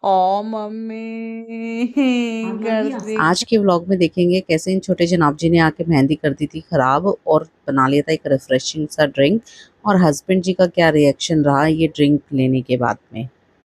ओ mummy कर दी। आज के व्लॉग में देखेंगे कैसे इन छोटे जनाब जी ने आके मेहंदी कर दी थी खराब और बना लिया था एक रिफ्रेशिंग सा ड्रिंक, और हस्बैंड जी का क्या रिएक्शन रहा ये ड्रिंक लेने के बाद में,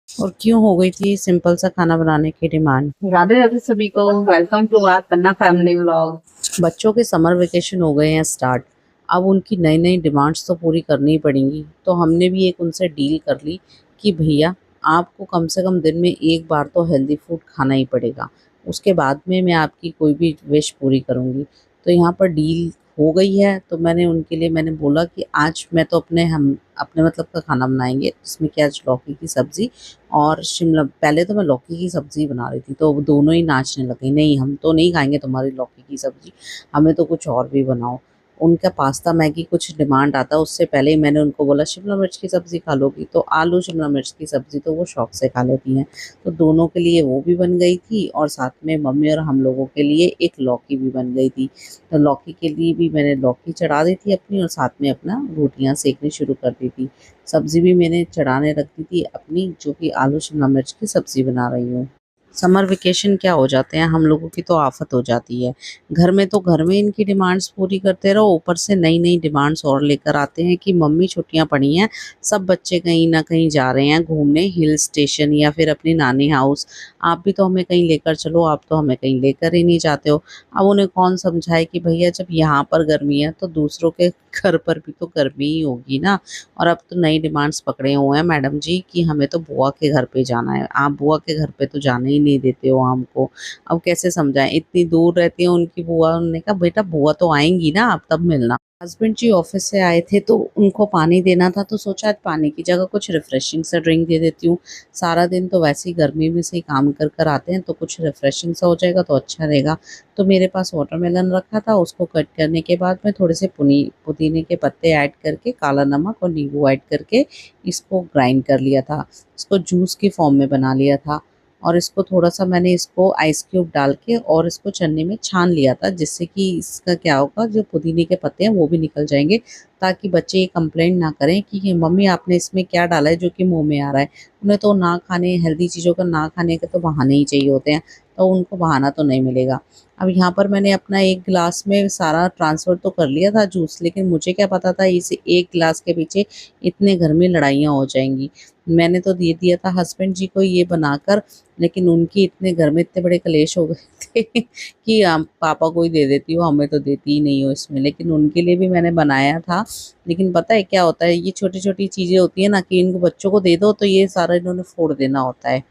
और क्यों हो गई थी सिंपल सा खाना बनाने की डिमांड। राधे राधे सभी को, welcome to our Panna family vlog. बच्चों के समर वेकेशन हो गए हैं स्टार्ट, अब उनकी नई नई डिमांड्स तो पूरी करनी ही पड़ेंगी। तो हमने भी एक उनसे डील कर ली कि भैया आपको कम से कम दिन में एक बार तो हेल्दी फूड खाना ही पड़ेगा, उसके बाद में मैं आपकी कोई भी विश पूरी करूँगी। तो यहाँ पर डील हो गई है। तो मैंने बोला कि आज मैं तो हम अपने मतलब का खाना बनाएंगे, इसमें क्या लौकी की सब्ज़ी और शिमला। पहले तो मैं लौकी की सब्ज़ी बना रही थी तो वो दोनों ही नाचने लगे, नहीं हम तो नहीं खाएंगे तुम्हारी लौकी की सब्ज़ी, हमें तो कुछ और भी बनाओ। उनका पास्ता मैगी कुछ डिमांड आता, उससे पहले ही मैंने उनको बोला शिमला मिर्च की सब्ज़ी खा लोगी, तो आलू शिमला मिर्च की सब्ज़ी तो वो शौक से खा लेती हैं। तो दोनों के लिए वो भी बन गई थी और साथ में मम्मी और हम लोगों के लिए एक लौकी भी बन गई थी। तो लौकी के लिए भी मैंने लौकी चढ़ा दी थी अपनी, और साथ में अपना रोटियां सेकनी शुरू कर दी थी। सब्ज़ी भी मैंने चढ़ाने रख दी थी अपनी, जो कि आलू शिमला मिर्च की सब्ज़ी बना रही हूँ। समर वेकेशन क्या हो जाते हैं हम लोगों की, तो आफत हो जाती है। घर में इनकी डिमांड्स पूरी करते रहो, ऊपर से नई नई डिमांड्स और लेकर आते हैं कि मम्मी छुट्टियां पड़ी हैं, सब बच्चे कहीं ना कहीं जा रहे हैं घूमने, हिल स्टेशन या फिर अपनी नानी हाउस, आप भी तो हमें कहीं लेकर चलो, आप तो हमें कहीं लेकर ही नहीं जाते हो। अब उन्हें कौन समझाए कि भैया जब यहाँ पर गर्मी है तो दूसरों के घर पर भी तो गर्मी ही होगी ना। और अब तो नई डिमांड्स पकड़े हुए हैं मैडम जी कि हमें तो बुआ के घर पे जाना है, आप बुआ के घर पे तो जाने ही नहीं देते हो हमको। अब कैसे समझाएं, इतनी दूर रहती है उनकी बुआ। उन्होंने कहा बेटा बुआ तो आएंगी ना, आप तब मिलना। हस्बैंड जी ऑफिस से आए थे तो उनको पानी देना था, तो सोचा आज पानी की जगह कुछ रिफ्रेशिंग सा ड्रिंक दे देती हूँ। सारा दिन तो वैसे ही गर्मी में से ही काम कर कर आते हैं, तो कुछ रिफ्रेशिंग सा हो जाएगा तो अच्छा रहेगा। तो मेरे पास वाटरमेलन रखा था, उसको कट करने के बाद में थोड़े से पुदीने के पत्ते ऐड करके, काला नमक और नींबू ऐड करके इसको ग्राइंड कर लिया था। इसको जूस की फॉर्म में बना लिया था, और इसको थोड़ा सा मैंने इसको आइस क्यूब डाल के और इसको छन्नी में छान लिया था, जिससे कि इसका क्या होगा, जो पुदीने के पत्ते हैं वो भी निकल जाएंगे, ताकि बच्चे ये कंप्लेंट ना करें कि मम्मी आपने इसमें क्या डाला है जो कि मुंह में आ रहा है। उन्हें तो ना खाने, हेल्दी चीज़ों का ना खाने के तो बहाने ही चाहिए होते हैं, तो उनको बहाना तो नहीं मिलेगा। अब यहाँ पर मैंने अपना एक गिलास में सारा ट्रांसफ़र तो कर लिया था जूस, लेकिन मुझे क्या पता था इस एक गिलास के पीछे इतने घर में लड़ाइयाँ हो जाएंगी। मैंने तो दे दिया था हस्बैंड जी को ये बनाकर, लेकिन उनकी इतने घर में इतने बड़े कलेश हो गए थे कि पापा को ही दे देती हो, हमें तो देती ही नहीं हो इसमें। लेकिन उनके लिए भी मैंने बनाया था। लेकिन पता है क्या होता है, ये छोटी छोटी चीज़ें होती है ना कि इनको बच्चों को दे दो तो ये सारा इन्होंने फोड़ देना होता है।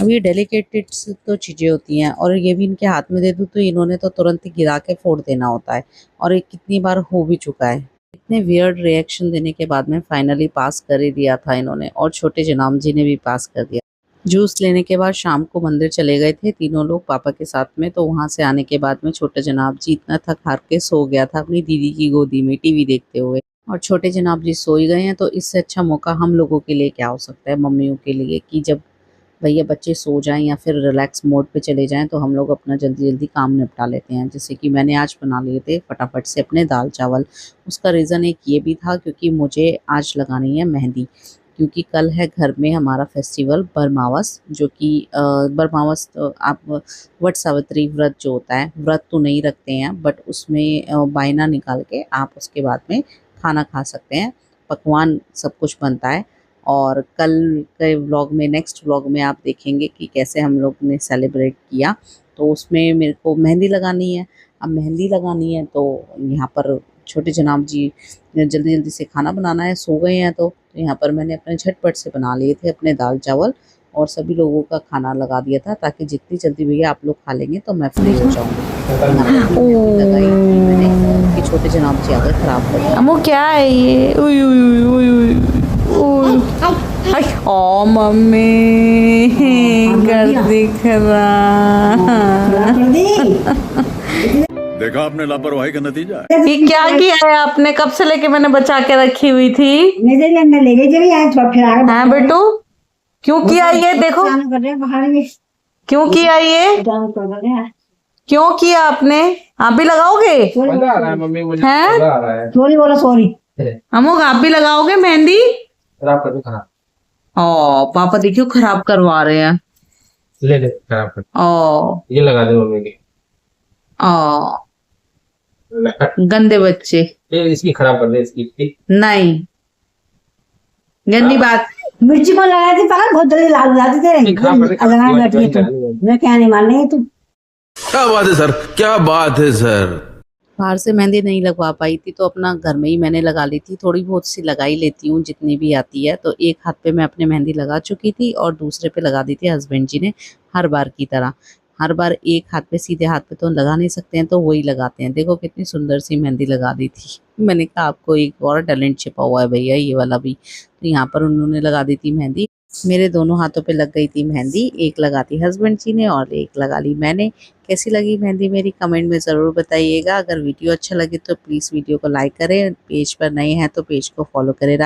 अब ये डेलिकेटेड तो चीज़ें होती हैं, और ये भी इनके हाथ में दे दूँ तो इन्होंने तो तुरंत ही गिरा के फोड़ देना होता है, और ये कितनी बार हो भी चुका है। इतने वियर्ड रिएक्शन देने के बाद में फाइनली पास कर ही दिया था इन्होंने, और छोटे जनाब जी ने भी पास कर दिया। जूस लेने के बाद शाम को मंदिर चले गए थे तीनों लोग पापा के साथ में। तो वहाँ से आने के बाद में छोटे जनाब जी इतना थक हार के सो गया था अपनी दीदी की गोदी में टीवी देखते हुए, और छोटे जनाब जी सो ही गए हैं। तो इससे अच्छा मौका हम लोगों के लिए क्या हो सकता है, मम्मियों के लिए, कि जब भैया बच्चे सो जाएं या फिर रिलैक्स मोड पे चले जाएं तो हम लोग अपना जल्दी जल्दी काम निपटा लेते हैं। जैसे कि मैंने आज बना लिए थे फटाफट से अपने दाल चावल। उसका रीज़न एक ये भी था क्योंकि मुझे आज लगानी है मेहंदी, क्योंकि कल है घर में हमारा फेस्टिवल बरमावस, जो कि बरमावस तो आप वट सावित्री व्रत जो होता है, व्रत तो नहीं रखते हैं बट उसमें बायना निकाल के आप उसके बाद में खाना खा सकते हैं, पकवान सब कुछ बनता है। और कल के व्लॉग में, नेक्स्ट व्लॉग में आप देखेंगे कि कैसे हम लोग ने सेलिब्रेट किया। तो उसमें मेरे को मेहंदी लगानी है। अब मेहंदी लगानी है तो यहाँ पर छोटे जनाब जी जल्दी जल्दी से खाना बनाना है, सो गए हैं। तो यहाँ पर मैंने अपने झटपट से बना लिए थे अपने दाल चावल, और सभी लोगों का खाना लगा दिया था, ताकि जितनी जल्दी भैया आप लोग खा लेंगे तो मैं फ्री हो जाऊँगी। मैंने कि छोटे जनाब जी आकर खराब कर दिया। अमो क्या है ये, उई उई उई उई उई, ओ मम्मी कर दिख रहा। देखा आपने लापरवाही का नतीजा। ये क्या किया है आपने, कब से लेके मैंने बचा के रखी हुई थी। हाँ बेटू, क्यों किया ये, देखो क्यों किया ये, क्यों किया आपने, आप भी लगाओगे। मजा आ रहा है मम्मी, मुझे हैं? मजा आ रहा है। सॉरी बोलो, सॉरी। अमोग आप भी लगाओगे मेहंदी। खराब कर दो, खराब। ओ पापा देखियो खराब करवा रहे हैं। ले ले खराब कर, ओ ये लगा दे मम्मी की। ओ ले, गंदे बच्चे। ये इसकी खराब कर दे इसकी, ठीक। नहीं, गंदी बात। मिर्ची को लगाई थी पागल, बहुत जल्दी लाल हो जाती नहीं, खराब कर दे, थे लगा बैठी है खराब तुम। मैं क्या नहीं माननी है तुम। क्या बात है सर, क्या बात है सर। बाहर से मेहंदी नहीं लगवा पाई थी तो अपना घर में ही मैंने लगा ली थी। थोड़ी बहुत सी लगा ही लेती हूँ जितनी भी आती है। तो एक हाथ पे मैं अपने मेहंदी लगा चुकी थी और दूसरे पे लगा दी थी हस्बैंड जी ने, हर बार की तरह। हर बार एक हाथ पे, सीधे हाथ पे तो लगा नहीं सकते हैं, तो वही लगाते हैं। देखो कितनी सुंदर सी मेहंदी लगा दी थी। मैंने कहा आपको एक और टैलेंट छिपा हुआ है भैया, ये वाला भी। तो यहाँ पर उन्होंने लगा दी थी मेहंदी। मेरे दोनों हाथों पे लग गई थी मेहंदी। एक लगा दी हस्बैंड जी ने और एक लगा ली मैंने। कैसी लगी मेहंदी मेरी कमेंट में ज़रूर बताइएगा। अगर वीडियो अच्छा लगे तो प्लीज़ वीडियो को लाइक करें। पेज पर नए हैं तो पेज को फॉलो करें।